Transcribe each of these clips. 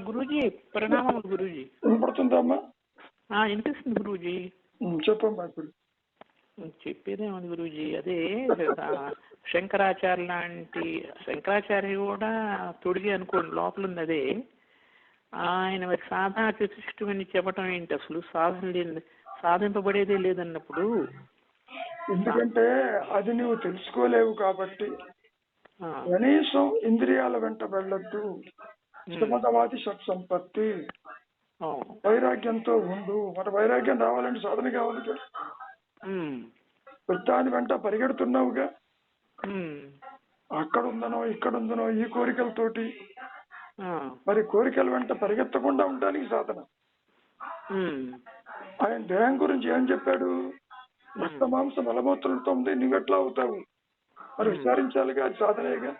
గురూజీ ప్రణామములు గురూజీ. వినపడుతుందమ్మా? వినిపిస్తుంది గురూజీ. చెప్పమ్మా. ఇప్పుడు చెప్పేదేమది గురూజీ, అదే శంకరాచార్య లాంటి శంకరాచార్య కూడా తొడిగి అనుకోండి లోపల ఉంది. అదే ఆయన మరి సాధన చతుష్టమని చెప్పటం ఏంటి? అసలు సాధింపబడేదే లేదన్నప్పుడు. ఎందుకంటే అది నువ్వు తెలుసుకోలేవు కాబట్టి కనీసం ఇంద్రియాల వెంట వెళ్ళొద్దు. సమతవాది సత్సంపత్తి, వైరాగ్యంతో ఉండు. మన వైరాగ్యం రావాలంటే సాధన కావాలిగా. దాని వెంట పరిగెడుతున్నావుగా, అక్కడుందనో ఇక్కడుందనో ఈ కోరికలతోటి. మరి కోరికల వెంట పరిగెత్తకుండా ఉండడానికి సాధన. ఆయన దేహం గురించి ఏం చెప్పాడు? రక్త మాంస మలమూత్రులతో ఉంది, నువ్వెట్లా అవుతావు? మరి విచారించాలిగా, అది సాధనేగా.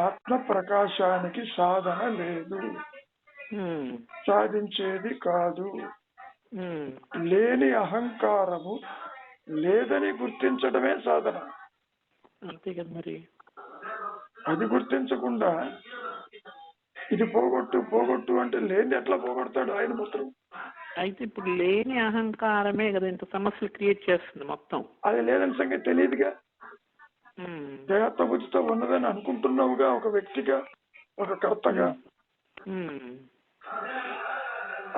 ఆత్మ ప్రకాశానికి సాధన లేదు, సాధించేది కాదు. లేని అహంకారము లేదని గుర్తించడమే సాధన. అంతే కదా మరి. అది గుర్తించకుండా ఇది పోగొట్టు పోగొట్టు అంటే లేని ఎట్లా పోగొడతాడు ఆయన మాత్రం? అయితే ఇప్పుడు లేని అహంకారమే కదా ఇంత సమస్యలు క్రియేట్ చేస్తుంది మొత్తం. అది లేదని సంగతి తెలియదుగా. దేహత్వ బుద్ధితో ఉన్నదని అనుకుంటున్నావుగా, ఒక వ్యక్తిగా, ఒక కర్తగా.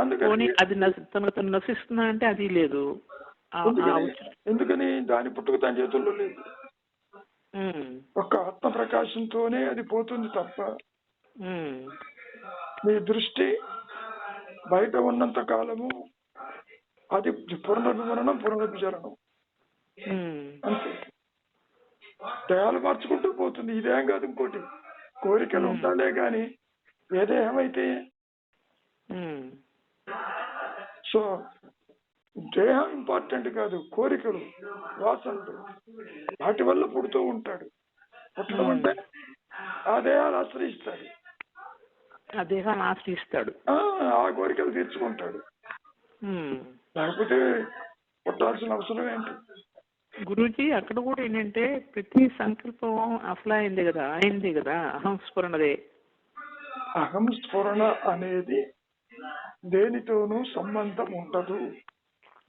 అందుకని అది తనకు నశిస్తున్నా అంటే అది లేదు. ఎందుకని? దాని పుట్టుక తన చేతుల్లో లేదు. ఒక ఆత్మ ప్రకాశంతోనే అది పోతుంది తప్ప నీ దృష్టి బయట ఉన్నంత కాలము అది పునరభిమరణం, పునరభిచరణం అంతే. దేహాలు మార్చుకుంటూ పోతుంది. ఇదేం కాదు ఇంకోటి. కోరికలు ఉండాలే గాని ఏ దేహం అయితే. సో దేహం ఇంపార్టెంట్ కాదు, కోరికలు, వాసనలు, వాటి వల్ల పుడుతూ ఉంటాడు. పుట్టడం అంటే ఆ దేహాలు ఆశ్రయిస్తాడు, ఆ దేహాన్ని ఆశ్రయిస్తాడు, ఆ కోరికలు తీర్చుకుంటాడు. లేకపోతే పుట్టాల్సిన అవసరం ఏంటి? గురూజీ అక్కడ కూడా ఏంటంటే ప్రతి సంకల్పం అసలు అయింది కదా అహంస్ఫురణదే. అహంస్ఫురణ అనేది దేనితోనూ సంబంధం ఉండదు.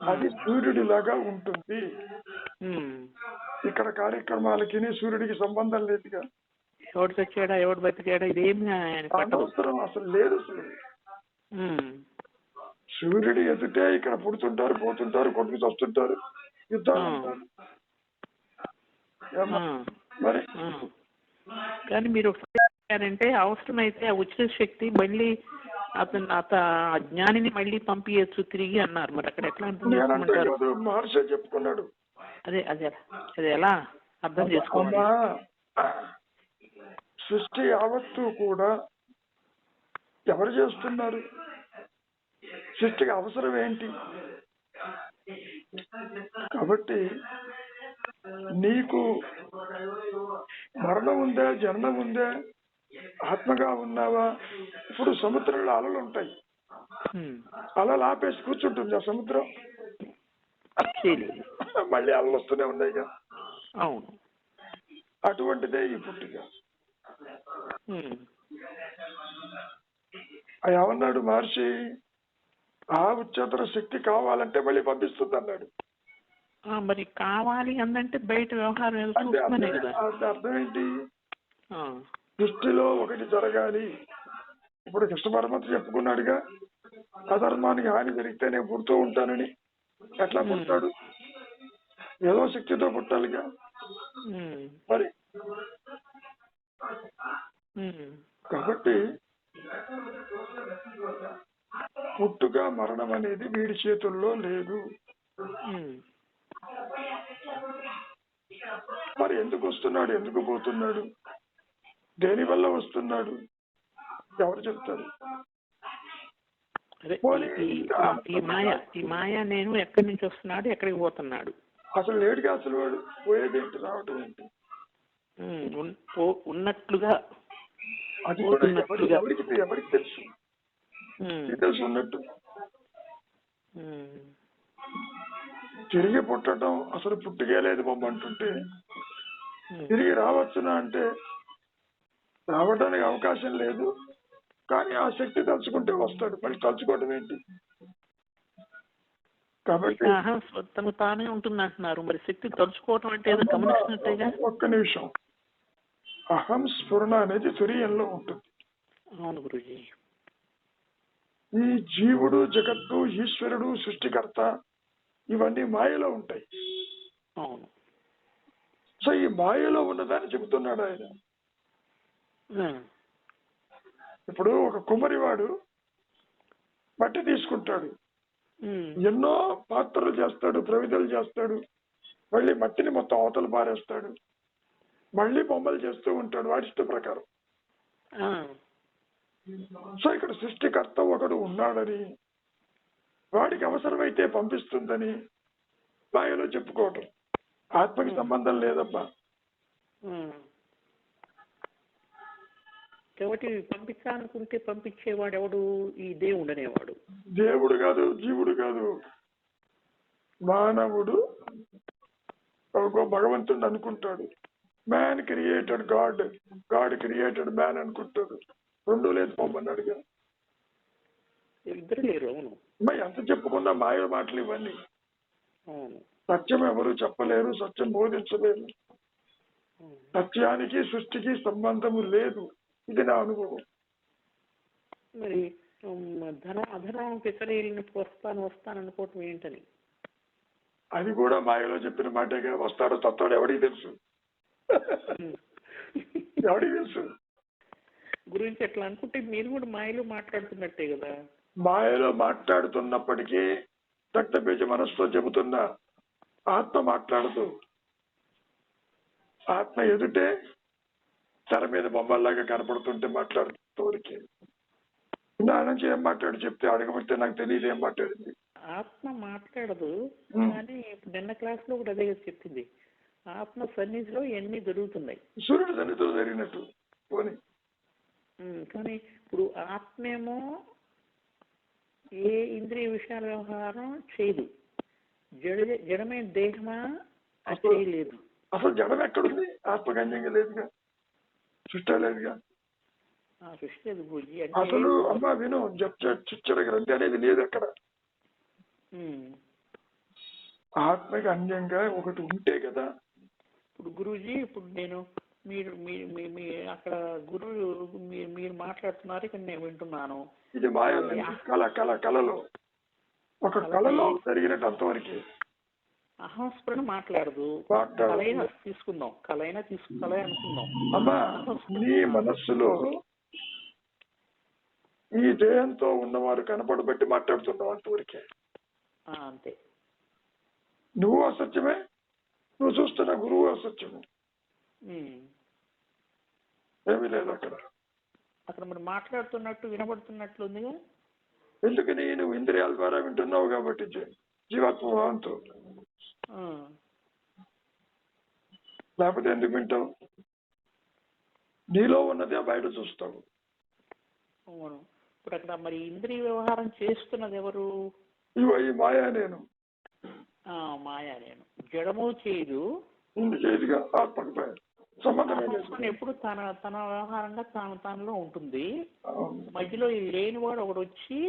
అది సూర్యుడిలాగా ఉంటుంది. ఇక్కడ కార్యక్రమాలకి సూర్యుడికి సంబంధం లేదుగా. ఎవడు చచ్చాడా ఎవడు బతికాడా ఇదేమి అనవసరం, అసలు లేదు. అసలు సూర్యుడు ఎదుటే ఇక్కడ పుడుతుంటారు, పోతుంటారు, కొట్టుకు వస్తుంటారు, యుద్ధాలు ఉంటారు. మరి కానీ మీరు ఒకసారి అవసరమైతే ఆ ఉచిత శక్తి మళ్ళీ జ్ఞానిని మళ్ళీ పంపించచ్చు తిరిగి అన్నారు. మరి అక్కడ ఎట్లా అర్థం మహర్షి చెప్పుకున్నాడు. అదే అదే అది ఎలా అర్థం చేసుకోవాలి? సృష్టి యావత్తు కూడా ఎవరు చేస్తున్నారు? సృష్టికి అవసరం ఏంటి? కాబట్టి నీకు మరణం ఉందా, జననం ఉందా, ఆత్మగా ఉన్నావా? ఇప్పుడు సముద్రంలో అలలు ఉంటాయి, అలలు ఆపేసి కూర్చుంటుంది ఆ సముద్రం, మళ్ళీ అలలు వస్తూనే ఉన్నాయిగా. అవును, అటువంటిదే ఈ పుట్టిక. ఏమన్నాడు మహర్షి? ఆ ఉच्चतर శక్తి కావాలంటే మళ్ళీ పంపిస్తుంది అన్నాడు. మరి కావాలి అందంటే బయట వ్యవహారం అర్థం ఏంటి? దృష్టిలో ఒకటి జరగాలి. ఇప్పుడు కృష్ణ పరమాత్మ చెప్పుకున్నాడుగా, అధర్మానికి హాని జరిగితే నేను పుడుతూ ఉంటానని. ఎట్లా పుడతాడు? ఏదో శక్తితో పుట్టాలిగా. మరి కాబట్టి పుట్టుక మరణం అనేది వీడి చేతుల్లో లేదు. మరి ఎందుకు వస్తున్నాడు, ఎందుకు పోతున్నాడు, దేని వల్ల వస్తున్నాడు, ఎవరు చెప్తారు? ఈ మాయ నేను ఎక్కడి నుంచి వస్తున్నాడు, ఎక్కడికి పోతున్నాడు? అసలు లేడుగా. అసలు వాడు పోయేదేంటి, రావటం ఏంటి? ఉన్నట్లుగా అది కూడా ఎవరికి తెలుసు? తెలుసు ఉన్నట్టు. తిరిగి పుట్టడం అసలు పుట్టుకే లేదు బొమ్మ అంటుంటే తిరిగి రావచ్చునా అంటే రావడానికి అవకాశం లేదు, కానీ ఆ శక్తి తలుచుకుంటే వస్తాడు. మళ్ళీ తలుచుకోవడం ఏంటి? కాబట్టి తను తానే ఉంటుంది అంటున్నారు. మరి శక్తి తలుచుకోవటం అంటే ఏదో గమనిస్తున్నట్టేగా. ఒక్క నిమిషం. అహం స్ఫురణ అనేది తురియంలో ఉంటుంది. అవును గురుజీ. ఈ జీవుడు, జగత్తు, ఈశ్వరుడు, సృష్టికర్త ఇవన్నీ మాయలో ఉంటాయి. అవును. సో ఈ మాయలో ఉన్నదాన్ని చెబుతున్నాడు ఆయన. ఇప్పుడు ఒక కుమ్మరివాడు మట్టి తీసుకుంటాడు, ఎన్నో పాత్రలు చేస్తాడు, ప్రవిధలు చేస్తాడు, మళ్ళీ మట్టిని మొత్తం అవతల పారేస్తాడు, మళ్ళీ బొమ్మలు చేస్తూ ఉంటాడు వాడి ఇష్ట ప్రకారం. సో ఇక్కడ సృష్టికర్త ఒకడు ఉన్నాడని, వాడికి అవసరమైతే పంపిస్తుందని మాయలో చెప్పుకోవటం. ఆత్మకి సంబంధం లేదబ్బా. కాబట్టి పంపించాలనుకుంటే పంపించేవాడు ఎవడు? ఈ దేవుడు అనేవాడు. దేవుడు కాదు, జీవుడు కాదు, మానవుడు భగవంతుడు అనుకుంటాడు. Man created God, God created man అనుకుంటాడు. రెండు లేదు పొమ్మన్నాడు కదా. ఇద్దరు లేరు. అవును. ఎంత చెప్పుకున్నా మాయ మాటలు ఇవన్నీ. అవును. సత్యం ఎవరు చెప్పలేరు, సత్యం బోధించలేరు. సత్యానికి సృష్టికి సంబంధము లేదు. ఇది నా అనుభవం. మరి అధనం పిసరేళ్ళినప్పుడు వస్తాను అనుకోవటం ఏంటని? అది కూడా మాయలో చెప్పిన మాటేగా. వస్తాడు తత్వాడు ఎవడికి తెలుసు? ఎవడికి తెలుసు? గురించి ఎట్లా అనుకుంటే మీరు కూడా మాయలో మాట్లాడుతున్నట్టే కదా. మాయలో మాట్లాడుతున్నప్పటికీ రక్తబీజ మనస్సుతో చెబుతున్నా ఆత్మ మాట్లాడుతూ, ఆత్మ ఎదుటే తెర మీద బొమ్మల్లాగా కనపడుతుంటే మాట్లాడుతూరికి నా నుంచి ఏం మాట్లాడు చెప్తే అడగబడితే నాకు తెలియదు ఏం మాట్లాడింది. ఆత్మ మాట్లాడదు, కానీ నిన్న క్లాస్ లో కూడా అదే చెప్పింది. ఆత్మ సన్నిధిలో ఎన్ని జరుగుతున్నాయి, సూర్యుడు సన్నిధిలో జరిగినట్టు. కానీ ఇప్పుడు ఆత్మేమో ఏ ఇంద్రియ విషయాల వ్యవహారం చేయదు. జడమైన దేహమా చేయలేదు. అసలు జడం ఎక్కడుంది? ఆత్మగంజంగా లేదుగా, సృష్టి లేదుగా. సృష్టి లేదు పూజీ. అసలు అమ్మ విను, చిచ్చర గ్రంథి అనేది లేదు అక్కడ. ఆత్మకి అన్యంగా ఒకటి ఉంటే కదా. ఇప్పుడు గురూజీ, ఇప్పుడు నేను మీరు అక్కడ గురువు మీరు మాట్లాడుతున్నారు, ఇక్కడ నేను వింటున్నాను. ఇది మాయ కళలో ఒక కళలో జరిగినట్టు అంతవరకు. అహంస్ఫురణ మాట్లాడదు. కళైనా తీసుకుందాం, కళ అనుకుందాం. అమ్మా నీ మనస్సులో ఈ దేహంతో ఉన్నవారు కనపడబట్టి మాట్లాడుతున్నావు అంతవరకే. అంతే. నువ్వు అసత్యమే, నువ్వు చూస్తున్న గురువు అసత్యమే. ఏమీ లేదు అక్కడ. అక్కడ మరి మాట్లాడుతున్నట్టు వినబడుతున్నట్లు ఉందిగా. ఎందుకని? నువ్వు ఇంద్రియాల ద్వారా వింటున్నావు కాబట్టి, జీవాత్మ భావంతో. లేకపోతే ఎందుకు వింటావు? నీలో ఉన్నదే బయట చూస్తావు. అవును. ఇప్పుడు అక్కడ మరి ఇంద్రియ వ్యవహారం చేస్తున్నది ఎవరు? ఇవో ఈ మాయా నేను. మాయా నేను. జడము చేయదు, చేయదుగా. ఆత్మకు సంబంధం ఎప్పుడు తన వ్యవహారంగా తనలో ఉంటుంది. మధ్యలో లేనివాడు ఒకడు వచ్చి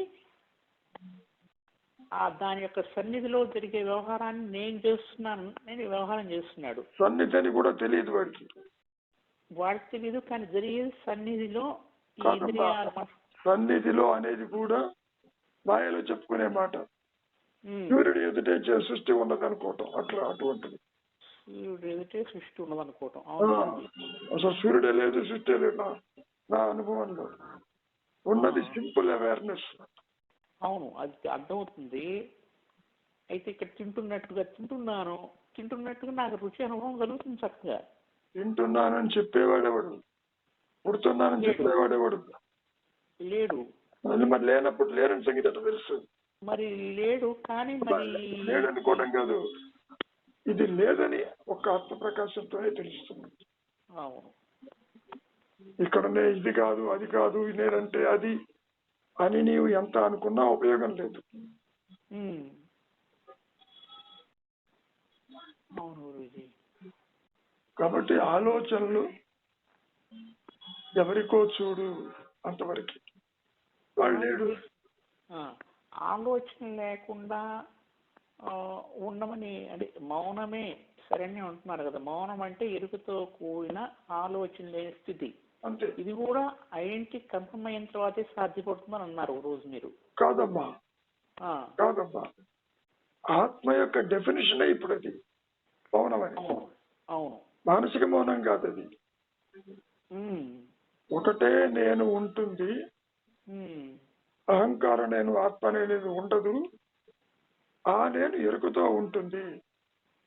దాని యొక్క సన్నిధిలో జరిగే వ్యవహారాన్ని నేను వ్యవహారం చేస్తున్నాడు. సన్నిధి అని కూడా తెలియదు వాడికి తెలియదు, కానీ జరిగేది సన్నిధిలో. సన్నిధిలో అనేది కూడా మాయలో చెప్పుకునే మాట. సూర్యుడు ఎదుటే సృష్టి ఉన్నది అనుకోవటం, అటువంటిది. సూర్యుడు ఎదుటే సృష్టి ఉన్నది అనుకోవటం. అసలు సూర్యుడే లేదు, సృష్టి లేదు. నా అనుభవంలో ఉన్నది సింపుల్ అవేర్నెస్. అవును, అది అర్థమవుతుంది. అయితే ఇక్కడ తింటున్నట్టుగా నాకు రుచి అనుభవం కలుగుతుంది. చక్కగా తింటున్నానని చెప్పేవాడేవాడు, పుడుతున్నానని చెప్పేవాడేవాడు లేడు. మరి లేనప్పుడు లేరని సంగీత తెలుసు. మరి లేడు, కానీ మరి లేడనుకోవడం కాదు, ఇది లేదని ఒక ఆత్మ ప్రకాశంతోనే తెలుస్తుంది. ఇక్కడనే ఇది కాదు, అది కాదు, నేనంటే అది అని నీవు ఎంత అనుకున్నా ఉపయోగం లేదు. కాబట్టి ఆలోచనలు ఎవరికో చూడు అంతవరకు వాడు లేడు. ఆలోచన లేకుండా ఉండమని అంటే మౌనమే సరైన ఉంటున్నారు కదా. మౌనం అంటే ఎరుకతో కూడిన ఆలోచన లేని స్థితి. అంతే. ఇది కూడా ఐడెంటిటీ కన్ఫర్మ్ అయిన తర్వాతే సాధ్యపడుతుందని అన్నారు రోజు మీరు. కాదమ్మా, కాదమ్మా, ఆత్మ యొక్క డెఫినేషన్ ఇప్పుడు అది మౌనం అని. అవును, మానసిక మౌనం కాదు అది. ఒకటే నేను ఉంటుంది, అహంకారం నేను ఆత్మ అనేది ఉండదు. ఆ నేను ఎరుకుతో ఉంటుంది.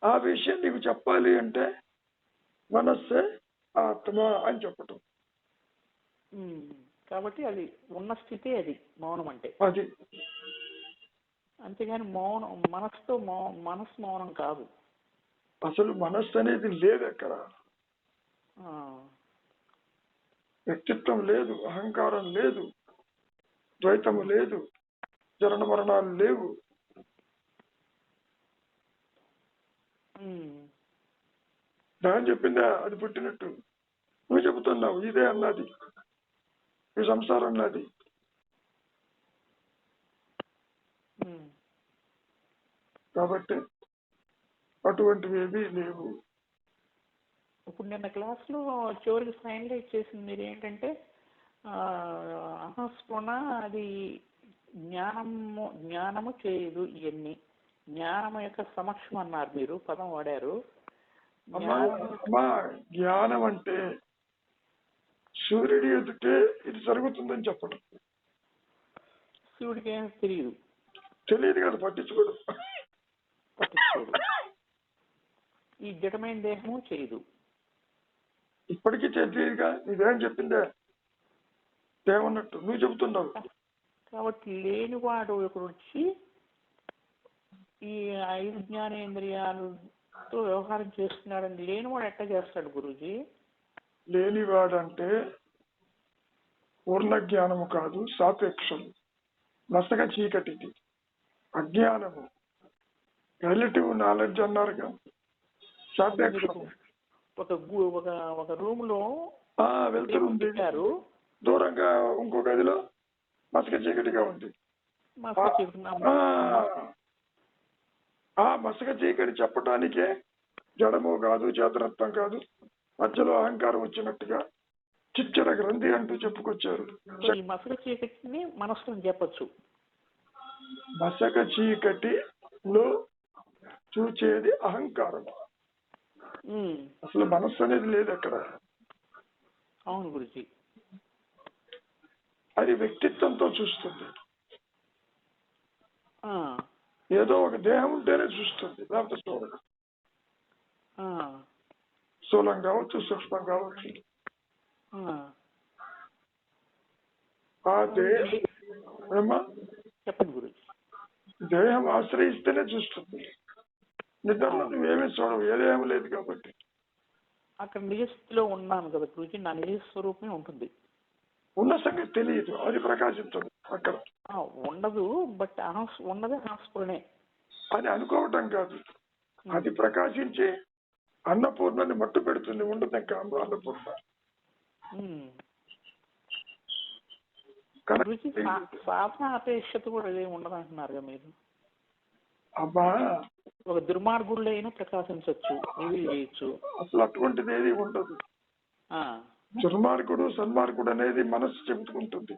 ఆ విషయం నీకు చెప్పాలి అంటే మనస్సే ఆత్మ అని చెప్పటం. కాబట్టి అది ఉన్న స్థితి అది మౌనం అంటే. అది అంతేగాని మౌనం మనస్సుతో మనస్సు మౌనం కాదు. అసలు మనస్సు అనేది లేదు ఎక్కడ. వ్యక్తిత్వం లేదు, అహంకారం లేదు, ద్వైతము లేదు, జరణ మరణాలు లేవు. దాని చెప్పిందా అది పుట్టినట్టు. నువ్వు చెబుతున్నావు ఇదే అన్నది, ఈ సంసారం అన్నది. కాబట్టి అటువంటివి ఏమీ లేవు. ఇప్పుడు నిన్న క్లాస్లో చివరికి ఫైనలైజ్ చేసింది మీరు ఏంటంటే అహస్ఫురణ అది జ్ఞానము చేయదు. ఇవన్నీ జ్ఞానం యొక్క సమక్షం అన్నారు మీరు, పదం వాడారు. జ్ఞానం అంటే సూర్యుడి ఎదుటే ఇది జరుగుతుందని చెప్పడం. సూర్యుడికి ఏం తెలియదు కదా, పట్టించుకోడు. ఈ జడమైన దేహము చేయదు. ఇప్పటికీ తెలియదుగా. నీవేం చెప్పిందే ఏమన్నట్టు నువ్వు చెబుతున్నావు. కాబట్టి లేనివాడు ఒకడు వచ్చి ఈ 5 జ్ఞానేంద్రియాలతో వ్యవహారం చేస్తున్నాడని లేనివాడు ఎట్లా చేస్తాడు గురూజీ? లేనివాడంటే పూర్ణ జ్ఞానము కాదు, సాపేక్షము, నసగ చీకటిది అజ్ఞానము. రిలేటివ్ నాలెడ్జ్ అన్నారుగా, సాపేక్షము. ఒక రూమ్ లో వెళ్తుంది, దూరంగా ఇంకో గదిలో మసక చీకటిగా ఉంది. ఆ మసక చీకటి చెప్పటానికే జడము కాదు, చేతనత్వం కాదు, మధ్యలో అహంకారం వచ్చినట్టుగా చిచ్చర గ్రంథి అంటూ చెప్పుకొచ్చారు. ఈ మసక చీకటిని మనస్సుని చెప్పచ్చు. మసక చీకటిలో చూచేది అహంకారం. అసలు మనస్సు అనేది లేదు అక్కడ. అవును గురుజీ. అది వ్యక్తిత్వంతో చూస్తుంది. ఏదో ఒక దేహం ఉంటేనే చూస్తుంది, లేకపోతే చూడదు. స్థూలం కావచ్చు, సూక్ష్మం కావచ్చు. ఆ దేహం ఆశ్రయిస్తేనే చూస్తుంది. నిద్రలో నువ్వేమీ చూడవు, ఏ దేహం లేదు కాబట్టి. అక్కడ నిజస్థితిలో ఉన్నాను కదా గురుజీ, నా నిజ స్వరూపమే ఉంటుంది. ఉన్న సంగతి తెలియదు, అది ప్రకాశించదు అక్కడ. ఉండదు, బట్ ఉన్నదే అహస్ఫురణే అని అనుకోవటం కాదు. అది ప్రకాశించి అన్నపూర్ణని మట్టు పెడుతుంది. ఉండదు ఇంకా అన్నపూర్ణ. సాధన అపేక్షత కూడా ఏమి ఉండదు అంటున్నారు మీరు. అబ్బా, ఒక దుర్మార్గుల్లో అయినా ప్రకాశించవచ్చు, చేయొచ్చు. అసలు అటువంటిది ఏది ఉండదు. దుర్మార్గుడు సన్మార్గుడు అనేది మనస్సు చెబుతుంటుంది.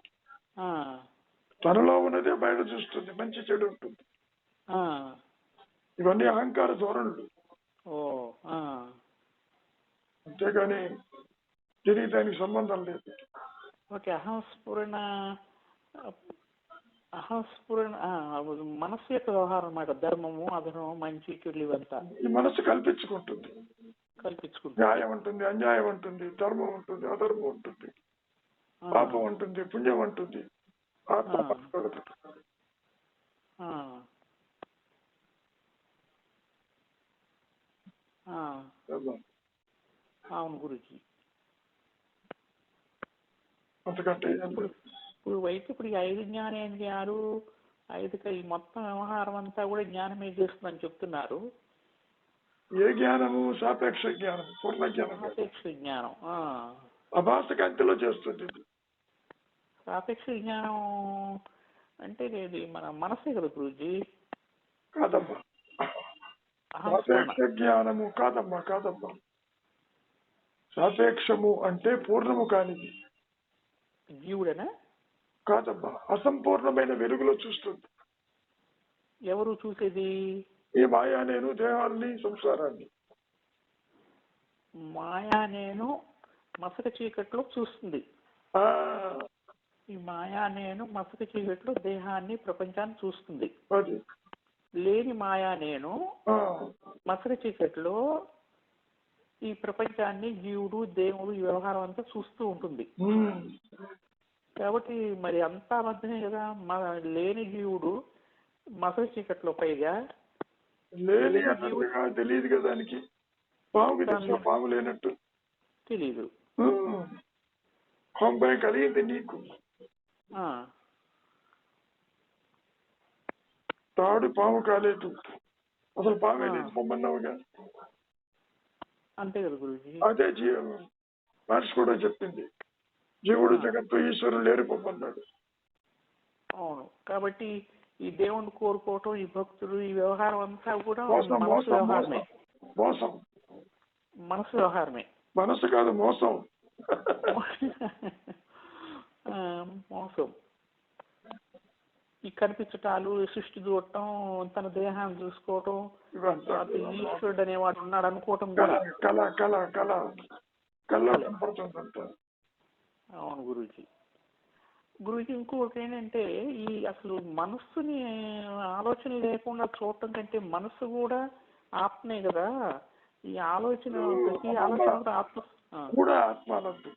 తనలో ఉన్నదే బయట చూస్తుంది, మంచి చెడు ఉంటుంది. ఇవన్నీ అహంకార ధోరణులు. అంతేగాని దీనికి దానికి సంబంధం లేదు. ఓకే. అహస్ఫురణ మనస్సు యొక్క వ్యవహారం అన్నమాట. ధర్మము, అధర్మము, మంచి చెడు ఇవంతా ఈ మనస్సు కల్పించుకుంటుంది. న్యాయం ఉంటుంది, అన్యాయం ఉంటుంది, ధర్మం ఉంటుంది, అధర్మం ఉంటుంది, పాపం ఉంటుంది, పుణ్యం ఉంటుంది. అవును గురుజీ. అంతకంటే ఇప్పుడు 5 జ్ఞానేంద్రియాలు 5 మొత్తం వ్యవహారం అంతా కూడా జ్ఞానమే చేస్తుందని చెప్తున్నారు. ఏ జ్ఞానము? సాపేక్ష జ్ఞానం, పూర్ణ జ్ఞానం. సాపేక్ష జ్ఞానం. అభాసకాంతిలో చేస్తుంది ఇది. సాపేక్ష జ్ఞానం అంటే ఇది మన మనసే కదా గురూజీ. కాదమ్మా, సాపేక్ష జ్ఞానము కాదమ్మా. సాపేక్షము అంటే పూర్ణము కానిది. జీవుడనా? కాదమ్మా, అసంపూర్ణమైన వెలుగులో చూస్తుంది. ఎవరు చూసేది? ఈ మాయా నేను దేహాన్ని, సంసారాన్ని. మాయా నేను మసక చీకట్లో చూస్తుంది. ఈ మాయా నేను మసక చీకట్లో దేహాన్ని, ప్రపంచాన్ని చూస్తుంది. లేని మాయా నేను మసక చీకట్లో ఈ ప్రపంచాన్ని, జీవుడు, దేవుడు, ఈ వ్యవహారం అంతా చూస్తూ ఉంటుంది. కాబట్టి మరి అంతా అబద్ధమే కదా. లేని జీవుడు మసక చీకట్లో, పైగా లేని తెలియదు కదా దానికి. పాము లేనట్టు తెలీదు. కలిగింది నీకు. తాడు పాము కాలేదు, అసలు పామే లేదు పొమ్మన్నావుగా. అంతే కదా గురుజీ. అదే మనిషి కూడా చెప్పింది, జీవుడు జగత్తు ఈశ్వరుడు లేరు పొమ్మన్నాడు. అవును. కాబట్టి ఈ దేవుణ్ణి కోరుకోవటం, ఈ భక్తులు, ఈ వ్యవహారం అంతా కూడా మనసు వ్యవహారమే. మోసం. మనసు వ్యవహారమే, మనసు కాదు మోసం. మోసం. ఈ కనిపించటాలు, సృష్టి చూడటం, తన దేహాన్ని చూసుకోవటం, ఈశ్వరుడు అనేవాడు ఉన్నాడు అనుకోవటం కూడా అవును గురూజీ. గురూజీ ఇంకొకటి ఏంటంటే, ఈ అసలు మనస్సుని ఆలోచన లేకుండా చూడటం కంటే మనస్సు కూడా ఆత్మే కదా. ఈ ఆలోచన, ప్రతి ఆలోచన కూడా ఆత్మ కూడా ఆత్మానందు.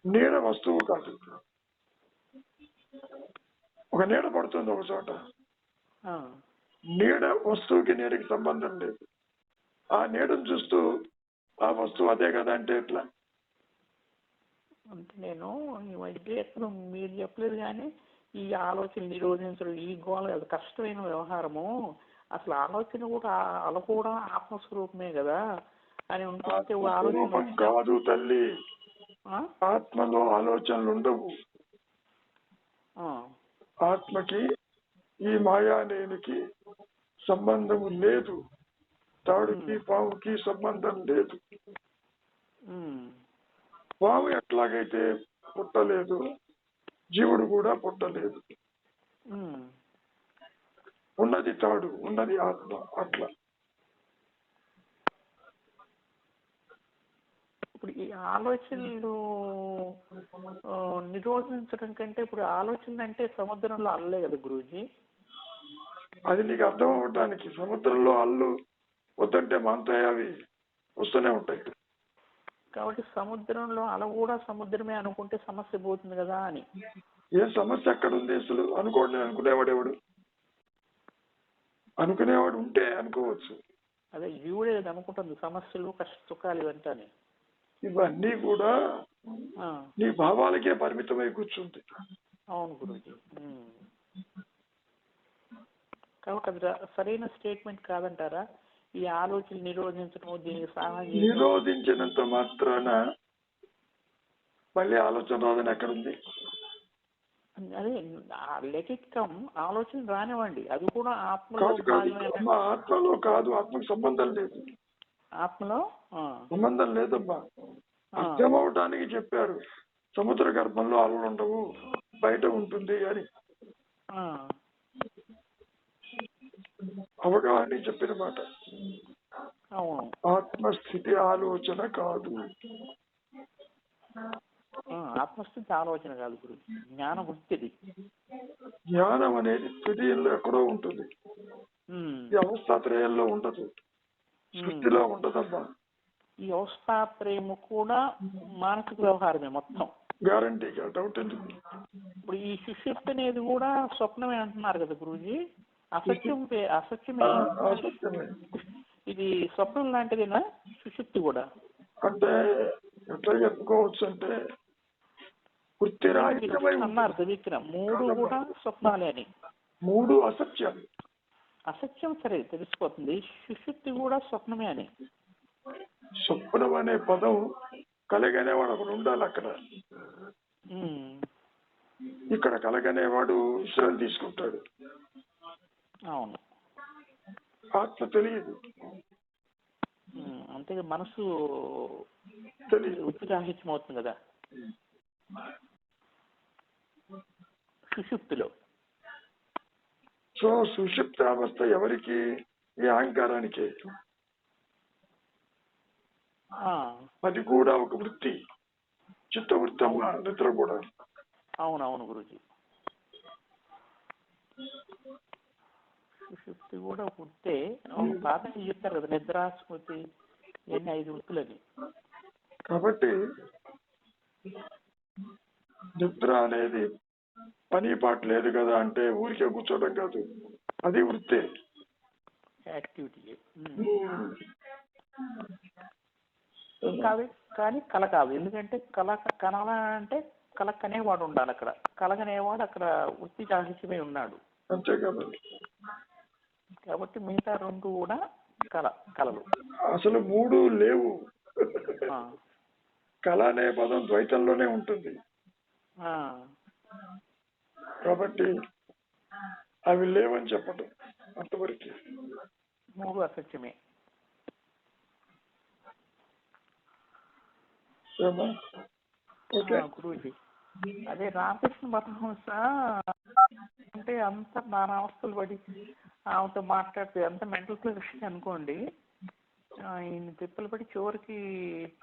నీడ వస్తువు కాదు. ఒక నీడ పడుతుంది ఒక చోట, నీడ వస్తువుకి నీడకి సంబంధం లేదు. ఆ నీడను చూస్తూ ఆ వస్తువు అదే కదా అంటే ఎట్లా? అంటే నేను ఈ మధ్య ఎక్కడ మీరు చెప్పలేదు కానీ, ఈ ఆలోచన నిరోధించడం, ఈ గోళ అది కష్టమైన వ్యవహారము. అసలు ఆలోచన కూడా అలా కూడా ఆత్మస్వరూపమే కదా అని ఉంటుంటే ఆలోచన కాదు తల్లి. ఆత్మలో ఆలోచనలు ఉండవు. ఆత్మకి ఈ మాయానేనికి సంబంధము లేదు. తాడుకి పాముకి సంబంధం లేదు. పాము ఎట్లాగైతే పుట్టలేదు, జీవుడు కూడా పుట్టలేదు. ఉన్నది తాడు, ఉన్నది ఆత్మ. అట్లా ఇప్పుడు ఈ ఆలోచనలు నిరోధించడం కంటే, ఇప్పుడు ఆలోచన అంటే సముద్రంలో అల్లే కదా గురూజీ. అది నీకు అర్థం అవడానికి. సముద్రంలో అల్లు వద్దంటే మాంతాయి, అవి వస్తూనే ఉంటాయి. కాబట్టి సముద్రంలో అల కూడా సముద్రమే అనుకుంటే సమస్య పోతుంది కదా అని. ఏ సమస్య ఎక్కడ ఉంది అసలు? అనుకునేవాడు ఎవడు? అనుకునేవాడు ఉంటే అనుకోవచ్చు. అదే జీవుడే అనుకుంటుంది సమస్యలు, కష్ట సుఖాలు ఇవంతా. ఇవన్నీ కూడా నీ భావాలకే పరిమితమై కూర్చుంది. అవును గురూజీ. కాబట్టి అది సరైన స్టేట్మెంట్ కాదంటారా? ఈ ఆలోచన నిరోధించడం, దీనికి సహాయం నిరోధించినంత మాత్రాన మళ్ళీ ఆలోచన రాదని ఎక్కడుంది? అదే లెట్ ఇట్ కమ్, ఆలోచన రానివ్వండి. అది కూడా ఆత్మలో ఆత్మలో కాదు, ఆత్మకు సంబంధం లేదు. ఆత్మలో సంబంధం లేదమ్మా. అర్థం అవటానికి చెప్పారు, సముద్ర గర్భంలో అలలు ఉండవు, బయట ఉంటుంది అని. అవగాహన చెప్పిన మాట. ఆత్మస్థితి ఆలోచన కాదు. ఆత్మస్థితి ఆలోచన కాదు గురు, జ్ఞాన వృత్తిది. జ్ఞానం అనేది హృదయంలో ఎక్కడో ఉంటుంది. ఈ అవస్థాత్రయంలో ఉండదు, సృష్టిలో ఉండదమ్మా. ఈ అవస్థాత్రయము కూడా మానసిక వ్యవహారమే మొత్తం, గ్యారంటీగా. డౌట్ ఎందుకు? ఇప్పుడు ఈ సుషుప్తి అనేది కూడా స్వప్నమే అంటున్నారు కదా గురూజీ. అసత్యమే. అసత్యమే. ఇది స్వప్నం లాంటిదేనా సుషుప్తి కూడా? అంటే ఎట్లా చెప్పుకోవచ్చు అంటే, అన్నారు చదివిన మూడు కూడా స్వప్నాలే అని. మూడు అసత్యం. అసత్యం సరే తెలిసిపోతుంది, సుషుప్తి కూడా స్వప్నమే అని. స్వప్నం అనే పదం కలగనేవాడు ఒకడు ఉండాలి అక్కడ. ఇక్కడ కలగనేవాడు విశ్రాంతి తీసుకుంటాడు. అవును, ఆత్మ తెలియదు, అంతే మనసు తెలియదు, ఉత్తిరాహిత్యం అవుతుంది కదా సుషుప్తిలో. సో సుషుప్తావస్థ ఎవరికి? ఈ అహంకారానికి. అది కూడా ఒక వృత్తి, చిత్తవృత్తి అమ్మ నిద్ర కూడా. అవునవును గురూజీ, సుషుప్తి కూడా వృత్తే. అవును, పాత చెప్తారు కదా నిద్ర, స్మృతి, ఇవన్నీ 5 వృత్తులని. కాబట్టి నిద్ర అనేది పని పాట లేదు కదా అంటే ఊరికే కూర్చోవడం కాదు, అది వృత్తే, యాక్టివిటీ. కాదు, కానీ కళ కాదు. ఎందుకంటే కనాలంటే కలకనేవాడు ఉండాలి అక్కడ. కలగనేవాడు అక్కడ వృత్తి సాహిత్యమే ఉన్నాడు. అంతే కదా. కాబట్టి మిగతా 2 కూడా కళలు. అసలు 3 లేవు. కళ అనే పదం ద్వైతంలోనే ఉంటుంది. కాబట్టి అవి లేవని చెప్పటం అంతవరకు. 3 అసత్యమే. గురూజీ, అదే రామకృష్ణ పరమహంస అంటే అంత నానా అవస్థలు పడి ఆమెతో మాట్లాడితే అంత మెంటల్ క్లియర్ అనుకోండి. ఆయన తిప్పలు పడి చివరికి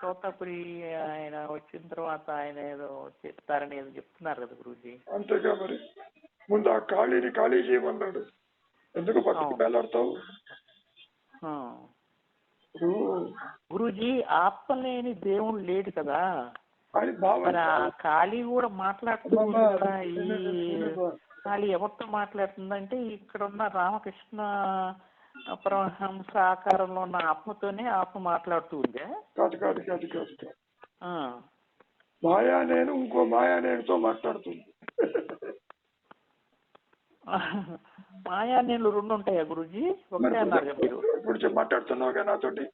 తోతాపురి ఆయన వచ్చిన తర్వాత ఆయన ఏదో చెప్తారని ఏదో చెప్తున్నారు కదా గురూజీ. అంతేగా మరి. ముందు ఆ ఖాళీని ఖాళీ చేయమన్నాడు. ఎందుకు పక్కకు వేలాడతావు? గురూజీ, ఆత్మ లేని దేవుడు లేడు కదా, అది భావన. ఖాళీ కూడా మాట్లాడుతుంది కదా. ఈ ఖాళీ ఎవరితో మాట్లాడుతుందంటే ఇక్కడ ఉన్న రామకృష్ణ పరమహంస ఆకారంలో ఉన్న ఆత్మతోనే ఆత్మ మాట్లాడుతూ ఉందే. కాదు కాదు కాదు కాదు, మాయా నేను ఇంకో మాయా నేనుతో మాట్లాడుతుంది. మాయా నేను 2 ఉంటాయా గురూజీ? ఒకటే అన్నారు మీరు. ఇప్పుడు మాట్లాడుతున్నావుగా నాతోటి,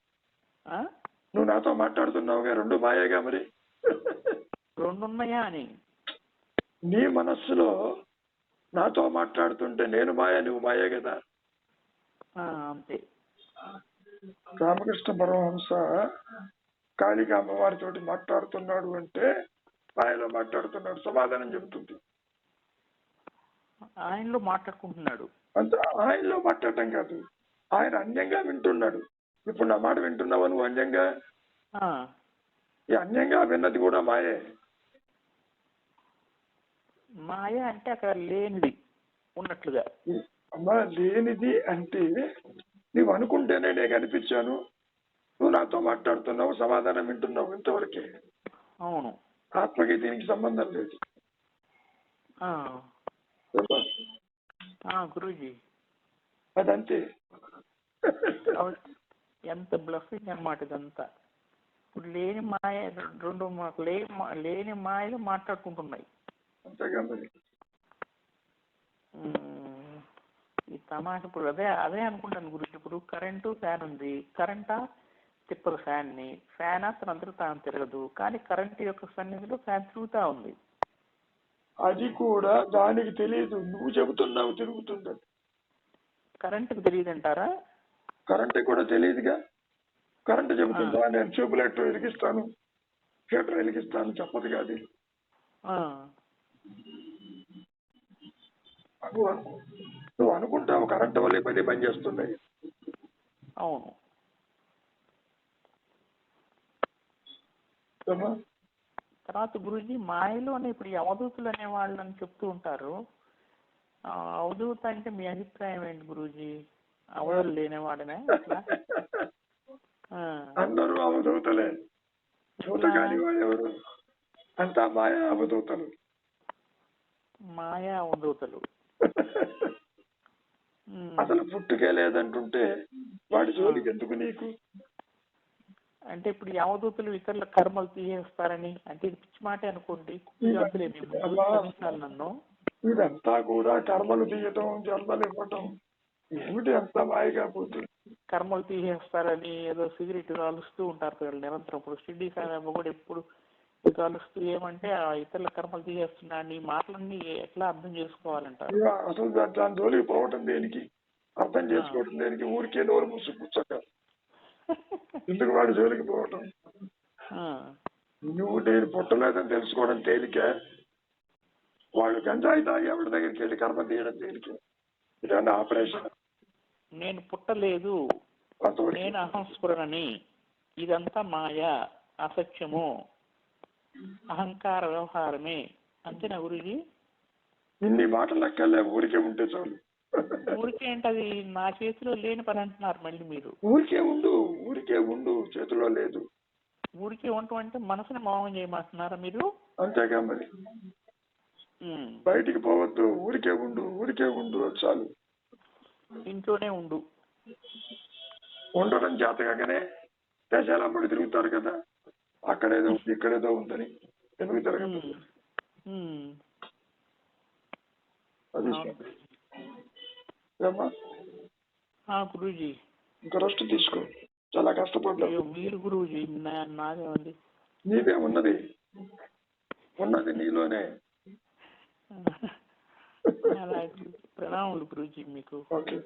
నువ్వు నాతో మాట్లాడుతున్నావుగా, 2 మాయేగా మరి. 2 ఉన్నాయా అని నీ మనస్సులో నాతో మాట్లాడుతుంటే నేను మాయా, నువ్వు మాయే కదా. అంతే. రామకృష్ణ పరమహంస కాళికా అమ్మవారితో మాట్లాడుతున్నాడు అంటే మాయలో మాట్లాడుతున్నాడు, సమాధానం చెబుతుంది. ఆయనలో మాట్లాడుకుంటున్నాడు. అంత ఆయనలో మాట్లాడటం కాదు, ఆయన అన్యంగా వింటున్నాడు. ఇప్పుడు నా మాట వింటున్నావా నువ్వు అన్యంగా? ఈ అన్యంగా విన్నది కూడా మాయే. మాయ అంటే అక్కడ లేనిది ఉన్నట్లుగా. అమ్మా, లేనిది అంటే నువ్వు అనుకుంటేనే నేను కనిపించాను, నువ్వు నాతో మాట్లాడుతున్నావు, సమాధానం వింటున్నావు, ఇంతవరకే. అవును, ఆత్మకి దీనికి సంబంధం లేదు. గురూజీ, అదంతే. ఎంత బ్లఫింగ్ అన్నమాట ఇదంతా. ఇప్పుడు లేని మాయ 2 మాకు లేని మాయలు మాట్లాడుకుంటున్నాయి. అంతేగా మరి. ఈ తమాష ఇప్పుడు అదే అనుకుంటాను గురించి. ఇప్పుడు కరెంటు, ఫ్యాన్ ఉంది. కరెంటా తిప్పదు ఫ్యాన్ని, ఫ్యాన్ తనంతలో తాను తిరగదు, కానీ కరెంటు యొక్క సన్నిధిలో ఫ్యాన్ తిరుగుతా ఉంది. అది కూడా దానికి తెలియదు, నువ్వు చెబుతున్నావు తిరుగుతుందని. కరెంటుకు తెలియదు అంటారా? కరెంటు కూడా తెలియదుగా. కరెంటు చెబుతుందా నేను ట్యూబ్లైట్ వెలిగిస్తాను, హీటర్ వెలిగిస్తాను చెప్పదు కాదు. నువ్వు అనుకుంటావు కరెంటు వల్ల పని చేస్తున్నాయి. అవును. తర్వాత గురూజీ, మాయలోనే ఇప్పుడు అవధూతులు అనే వాళ్ళని చెప్తూ ఉంటారు. అవధూత అంటే మీ అభిప్రాయం ఏంటి గురూజీ? అవధులు లేనివాడనే? అందరూ అవధూతలే, దూత కాని వాడు ఎవరు? అంతా మాయా అవధూతలు. మాయా అవధూతలు. అసలు పుట్టుకే లేదంటుంటే వాడి జోలికి ఎందుకు నీకు? అంటే ఇప్పుడు ఈ అవధూతలు ఇతరుల కర్మలు తీసేస్తారని, అంటే ఇది పిచ్చి మాట అనుకోండి. నన్ను ఇదంతా కూడా కర్మలు తీయటం, జన్మలు ఇవ్వటం ఏమిటి అంతా మాయ కాకపోతే? కర్మలు తీసేస్తారని ఏదో సిగరెట్ కాలుస్తూ ఉంటారు కదా నిరంతరం. ఇప్పుడు షిర్డీ సాయిబాబా కూడా ఎప్పుడు కాలుస్తూ ఏమంటే ఆ ఇతరుల కర్మలు తీసేస్తున్నాడు. ఈ మాటలన్నీ ఎట్లా అర్థం చేసుకోవాలంటారు? అసలు దాని జోలికి పోవటం దేనికి, అర్థం చేసుకోవటం దేనికి? ఊరికే నోరు మూసి కూర్చోక ఎందుకు వాడి జోలికి పోవటం? నువ్వు నేను పుట్టలేదని తెలుసుకోవడం తేలికే, వాళ్ళు గంజాయి తాగి ఎవరి దగ్గరికి వెళ్ళి కర్మ తీయడం తేలికే. ఇదన్నా ఆపరేషన్. నేను పుట్టలేదు, నేను అహంస్ఫురణని, ఇదంతా మాయ, అసత్యము, అహంకార వ్యవహారమే, అంతేనా గురూజీ? ఇన్ని మాటలు లెక్కలే, ఊరికే ఉంటే చాలు. ఊరికే ఏంటది నా చేతిలో లేని పని అంటున్నారు మళ్ళీ మీరు. ఊరికే ఉండు, చేతిలో లేదు. ఊరికే ఉండటం అంటే మనసుని మౌనం చేయమంటున్నారా మీరు? అంతేగా మరి. బయటికి పోవద్దు, ఊరికే ఉండు చాలు. ఇంట్లోనే ఉండు. ఉండడం జాతకగానే దేశాలమ్మడి తిరుగుతారు కదా, అక్కడేదో ఉంది ఇక్కడేదో ఉందని ఎందుకు తిరగదు? అది గురూజీ ఇంకా రెస్ట్ తీసుకో, చాలా కష్టపడ్డావు. మీరు గురూజీ, నాదే ఉంది. నీదే ఉన్నది నీలోనే. ప్రణామాలు గురూజీ మీకు. ఓకే.